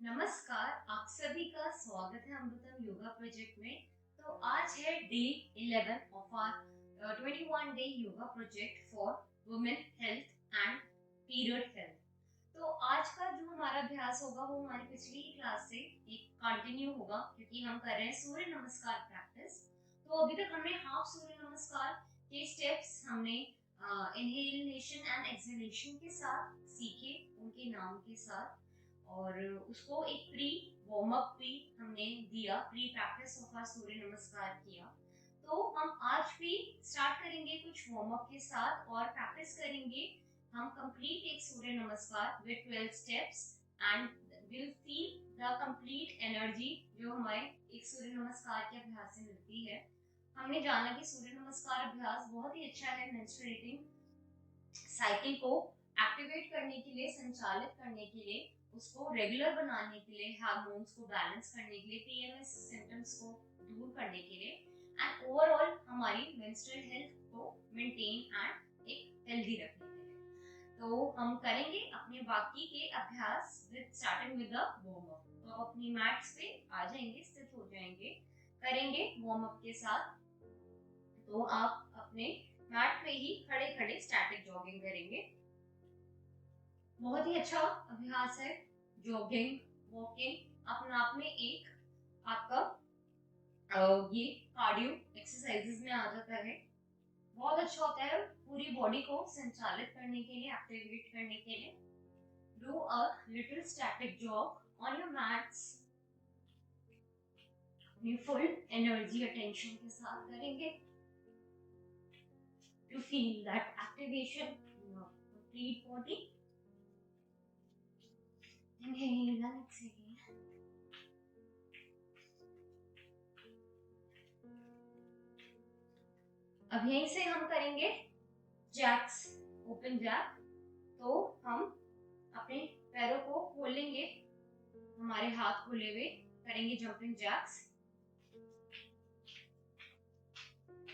नमस्कार, आप सभी का स्वागत है अमृतम योगा प्रोजेक्ट में। तो आज है day 11 of our 21 day yoga project for women health and period health. तो आज का जो हमारा अभ्यास होगा वो हमारी पिछली क्लास से एक कंटिन्यू होगा, क्योंकि हम कर रहे हैं सूर्य नमस्कार प्रैक्टिस। तो अभी तक हमने हाफ सूर्य नमस्कार के स्टेप्स हमने इनहेलेशन एंड एक्सहेलेशन के साथ सीखे, उनके नाम के साथ, और उसको एक प्री वार्म अप भी हमने दिया, प्री प्रैक्टिस ऑफ आवर सूर्य नमस्कार किया। तो हम आज भी स्टार्ट करेंगे कुछ वार्म अप के साथ और प्रैक्टिस करेंगे हम कंप्लीट एक सूर्य नमस्कार with 12 steps and will feel the complete energy जो हमें एक सूर्य नमस्कार के अभ्यास से मिलती है। हमने जाना कि सूर्य नमस्कार अभ्यास बहुत ही अच्छा है मेंस्ट्रुएटिंग साइकिल को एक्टिवेट करने के लिए, संचालित करने के लिए, उसको रेगुलर बनाने के लिए, हार्मोन्स को बैलेंस करने के लिए, पीएमएस सिम्टम्स को दूर करने के लिए एंड ओवरऑल हमारी मेंस्ट्रुअल हेल्थ को मेंटेन एंड एक हेल्दी रखने के लिए। तो हम करेंगे अपने बाकी के अभ्यास with starting with the warm up. तो आप अपनी मैट्स पे आ जाएंगे, स्थित हो जाएंगे, करेंगे वार्म अप के साथ। तो आप अपने मैट पे ही खड़े खड़े स्टैटिक जॉगिंग करेंगे। बहुत ही अच्छा अभ्यास है जॉगिंग, वॉकिंग, अपने आप में एक आपका ये कार्डियो एक्सरसाइजेस में आ जाता है। बहुत अच्छा होता है पूरी बॉडी को संचालित करने के लिए, एक्टिवेट करने के लिए। Do a little static jog on your mats, अपनी फुल एनर्जी अटेंशन के साथ करेंगे to feel that activation in your complete body. Inhale and exhale. अब यहीं से हम करेंगे जैक्स, ओपन जैक। तो हम अपने पैरों को खोलेंगे, हमारे हाथ खोले हुए करेंगे जंपिंग जैक्स।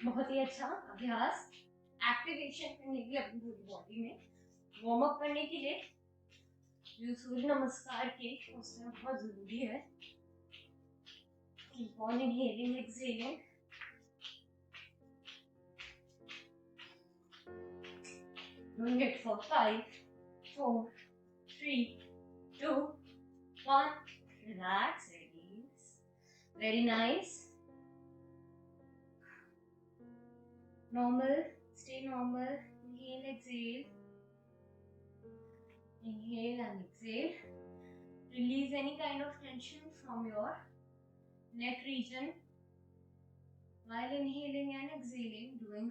बहुत ही अच्छा अभ्यास एक्टिवेशन करने के लिए अपनी पूरी बॉडी में, वार्म अप करने के लिए जो सूर्य नमस्कार के उसमें बहुत जरूरी है। Keep on inhaling, exhaling. Doing it for 5, 4, 3, 2, 1. Relax, release. Very nice. Normal, stay normal. Inhale, exhale. Inhale and exhale. Release any kind of tension from your neck region while inhaling and exhaling, doing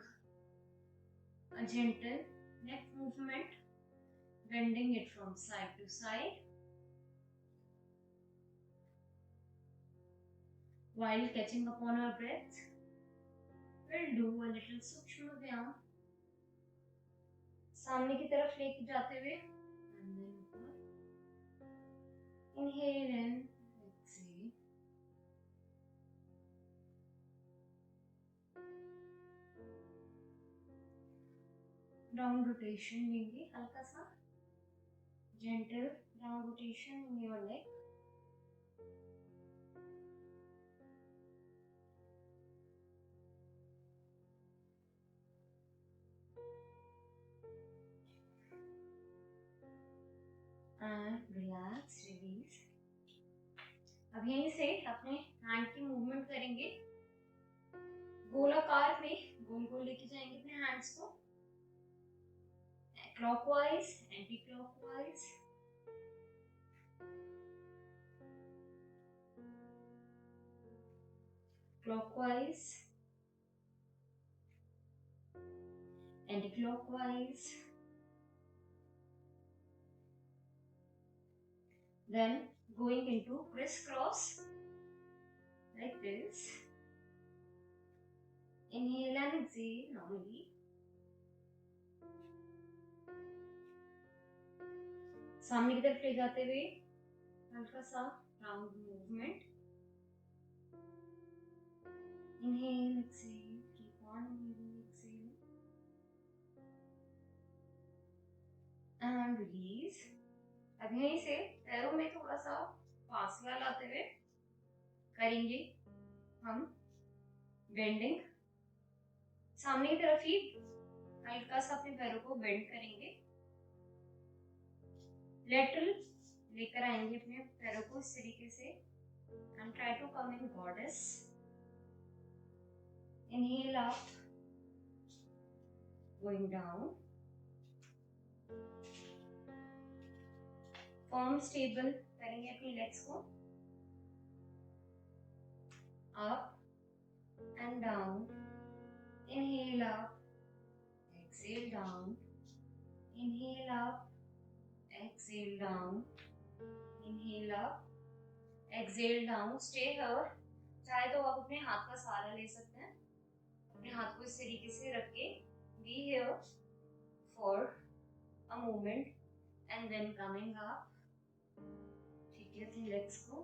a gentle neck movement, bending it from side to side while catching upon our breath. We'll do a little सूक्ष्म व्यायाम, सामने की तरफ लेके जाते हुए, and then inhale and exhale. Down rotation लेंगे, हल्का सा gentle down rotation in your neck. And relax, release. अब यहीं से अपने हैंड की मूवमेंट करेंगे, गोलाकार में गोल गोल लेके जाएंगे अपने हैंड्स को, clockwise, anti clockwise. Clockwise, anti clockwise, then going into crisscross like this. Inhale and exhale normally. सामने की तरफ ले जाते हुए हल्का सा round movement. Inhale, exhale, keep on inhaling, exhaling, and release. अब यहीं से पैरों में थोड़ा सा फासला लाते हुए करेंगे हम बेंडिंग। सामने की तरफ ही हल्का सा अपने पैरों को बेंड करेंगे, लेटरल लेकर आएंगे अपने पैरों को इस तरीके से and try to come in goddess. Inhale up, going down, firm stable करेंगे अपनी लेग्स को, up and down, inhale up, exhale down, inhale up, exhale down, inhale up, exhale down, stay here। चाहे तो आप अपने हाथ का सहारा ले सकते हैं, अपने हाथ को इस तरीके से रख के be here for a moment and then coming up। ठीक है, अपनी legs को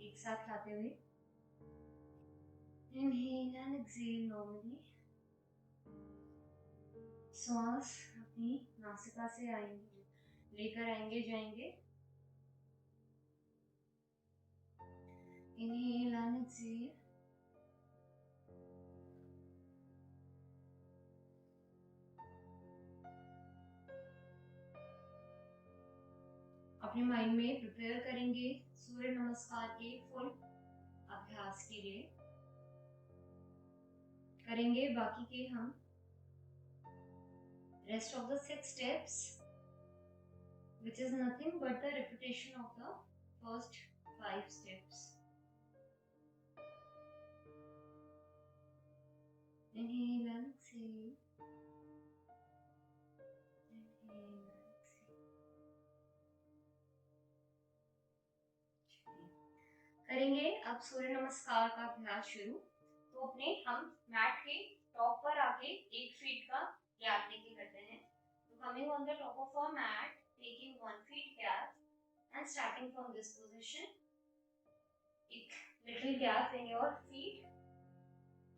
एक साथ लाते हुए inhale and exhale normally। श्वास अपनी नासिका से आएंगे, लेकर आएंगे जाएंगे, inhale and exhale। अपने माइंड में प्रिपेयर करेंगे सूर्य नमस्कार के फुल अभ्यास के लिए। करेंगे बाकी के हम rest of the 6 steps, which is nothing but the repetition of the first 5 steps। Inhale and exhale, inhale and exhale। करेंगे अब सूर्य नमस्कार का अभ्यास शुरू। तो अपने हम मैट के टॉप पर आके 1 फीट का गैप लेके करते हैं। तो coming on the top of a mat, taking 1 feet gap and starting from this position, a little gap in your feet,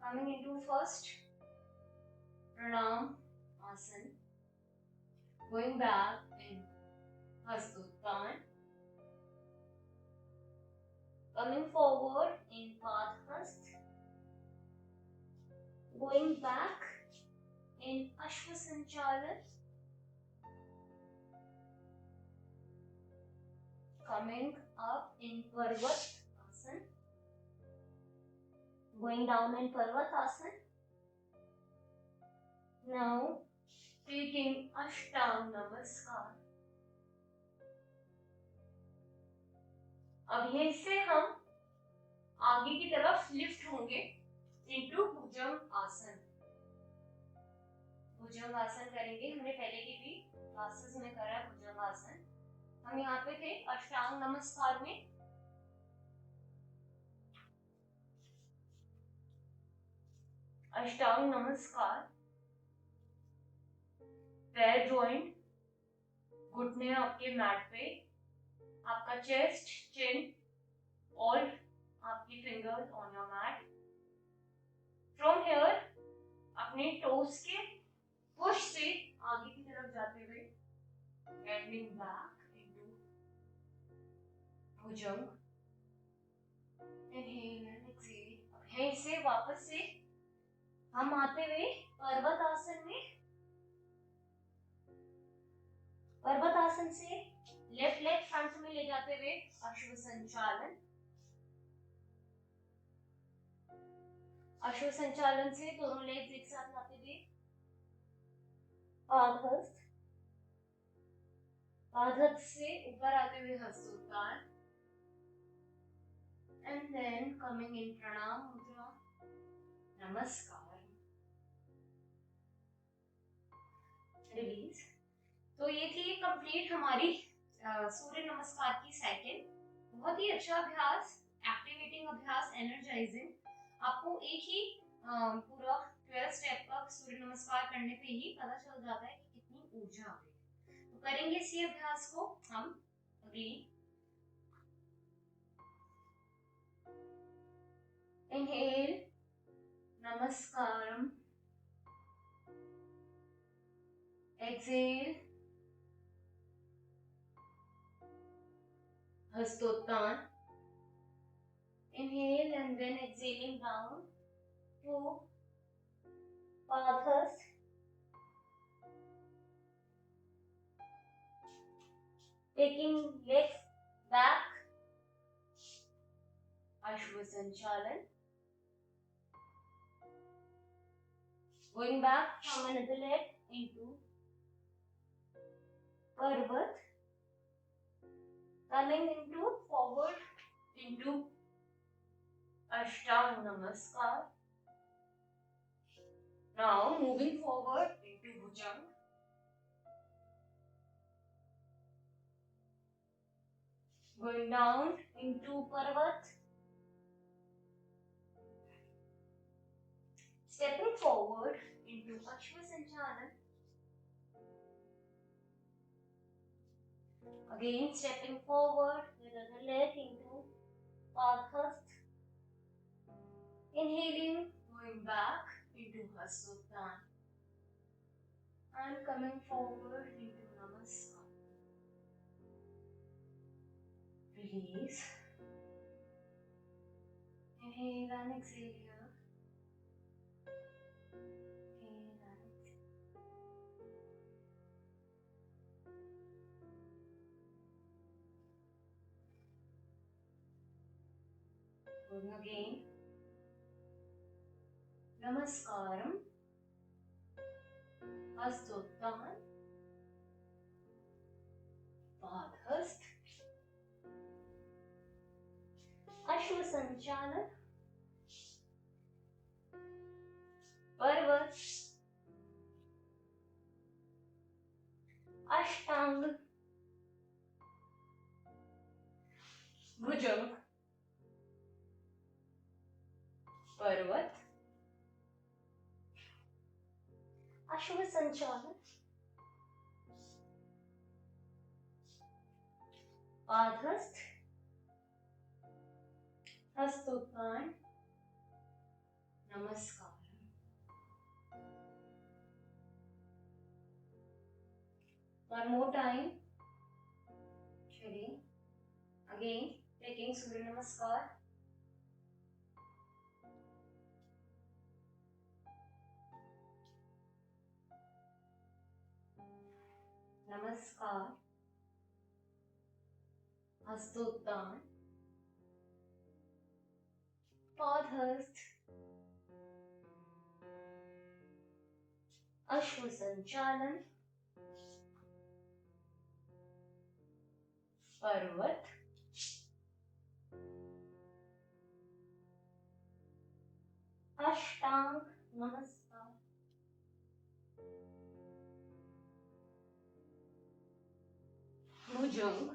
coming into first pranam asana, going back in Hastottan, coming forward in Padhast, going back in Ashwasanchalan, coming up in Parvat Asana, going down in Parvat Asana, now taking Ashtang Namaskar। अब यहीं से हम आगे की तरफ lift होंगे into भुजंग आसन। भुजंग आसन करेंगे, हमने पहले की भी क्लासेस में करा है भुजंग आसन। हम यहाँ पे थे अष्टांग नमस्कार में। अष्टांग नमस्कार, पैर जॉइंट, घुटने आपके मैट पे, आपका चेस्ट, चिन, ऑल आपकी fingers on your mat. From here अपने टोस के पुश से आगे की तरफ जाते हुए bending back into Bhujang. Inhale and exhale. अब यहीं से वापस से हम आते हुए पर्वत आसन में। पर्वत आसन से लेफ्ट लेग फ्रंट में ले जाते हुए अश्व संचालन। अश्व संचालन से दोनों लेग्स एक साथ लाते हुए पादहस्त। पादहस्त से ऊपर आते हुए हस्तोत्तान एंड देन कमिंग इन प्रणाम मुद्रा, नमस्कार, रिलीज। तो ये थी कंप्लीट हमारी सूर्य नमस्कार की साइकिल। बहुत ही अच्छा अभ्यास, एक्टिवेटिंग अभ्यास, एनर्जाइजिंग। आपको एक ही पूरा 12 स्टेप का सूर्य नमस्कार करने पे ही पता चल जाता है कि कितनी ऊर्जा आ गई है। तो करेंगे इसी अभ्यास को हम अगली। इनहेल नमस्कारम, exhale Hastottan. Inhale and then exhaling down to Padhast. Taking legs back, Ashwasanchalan. Going back from another leg into Parvat. Coming into forward into Ashtanga Namaskar. Now moving forward into Bhujang. Going down into Parvat. Stepping forward into Ashwasanchalan. Again stepping forward with other leg into Padhast. Inhaling, going back into Hastottan. And coming forward into Namaskar. Release. Inhale and exhale here. Inhale and exhale. Going again. Namaskaram. Hastottan. Padhast. Ashwasanchalan. Parvat. Ashtanga. Bhujang. Parvat. Ashwasanchalan. Padhast. Hastottan. Namaskar. One more time. Chili. Again, taking Surya Namaskar. Namaskar. Hastottan. Padhast. Ashwasanchalan. Parvat. Ashtang Namaskar. Bhujang.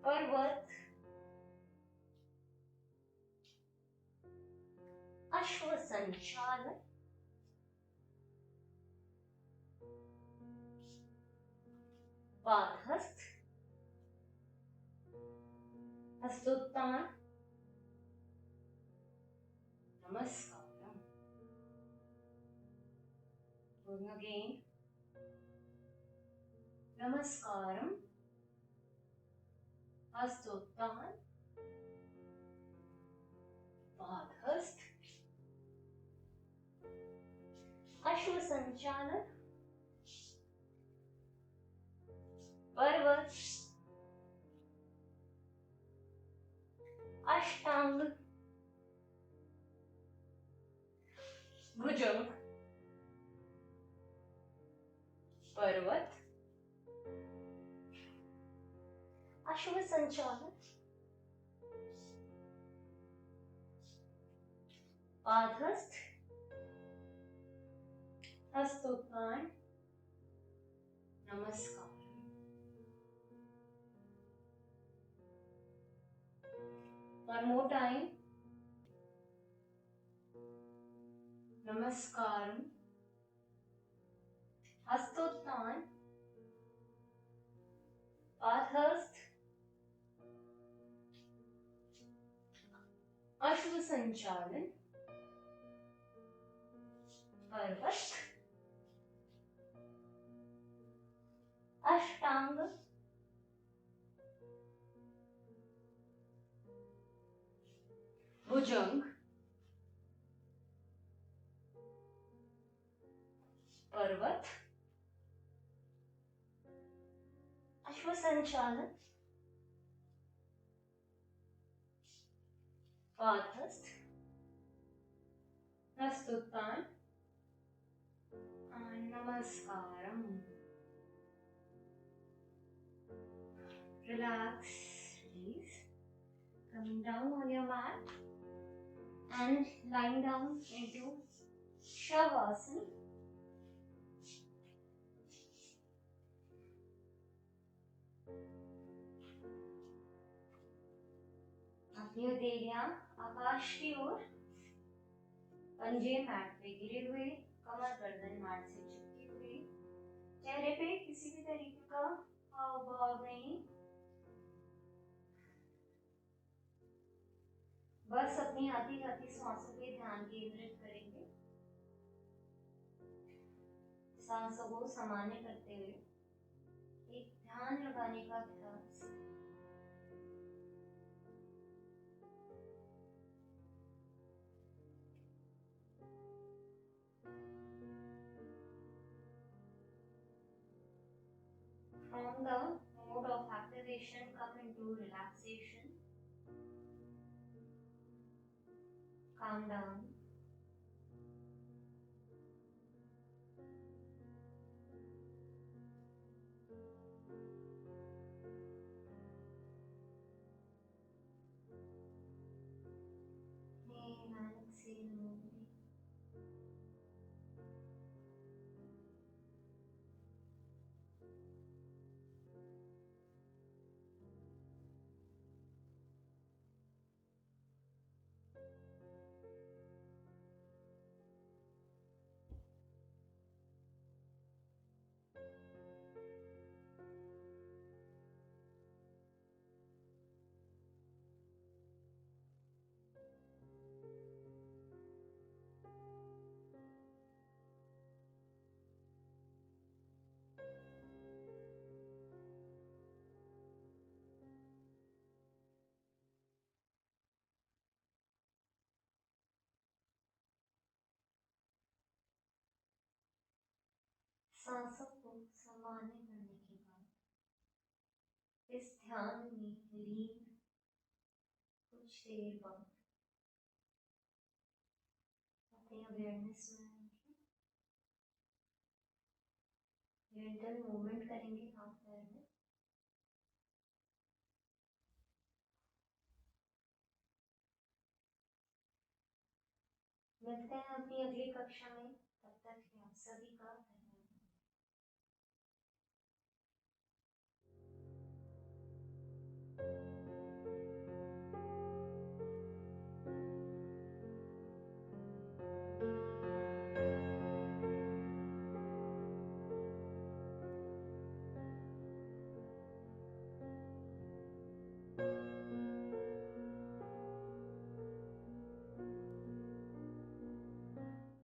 Parvat. Ashwasanchalan. Padhast. Hastottan. Namaskaram. Going again. Namaskaram. Hastottan. Padhast. Ashwasanchalan. Parvat. Ashtanga. Bhujang. Parvat. Ashwasanchalan. Padhast. Hastottan. Namaskar. One more time. Namaskaram. Hastottan. Padhast. Ashwasanchalan. Parvat. टांग, भुजंग, पर्वत, अश्वसंचालन, padahasta, प्रस्तुतान, नमस्कारम. Relax, release. Coming down on your mat and lying down into Shavasana. अपनी हथेलियां आकाश की ओर, पंजे mat पे गिरे हुए, कमर गर्दन mat से चिपके हुए, चेहरे पे किसी भी तरीके का हाव भाव नहीं, बस अपनी आती जाती सांसों पे ध्यान केंद्रित करेंगे. सांसों को सामान्य करते हुए एक ध्यान लगाने का अभ्यास. From the mode of activation, come into relaxation. Calm down. Inhale and exhale normally. सांसों को सामान्य करने के बाद इस ध्यान में लीन कुछ देर बाद अपनी अवेयरनेस में जेंटल मूवमेंट करेंगे हाथ पैर में. मिलते हैं अपनी अगली कक्षा में. तब तक आप सभी का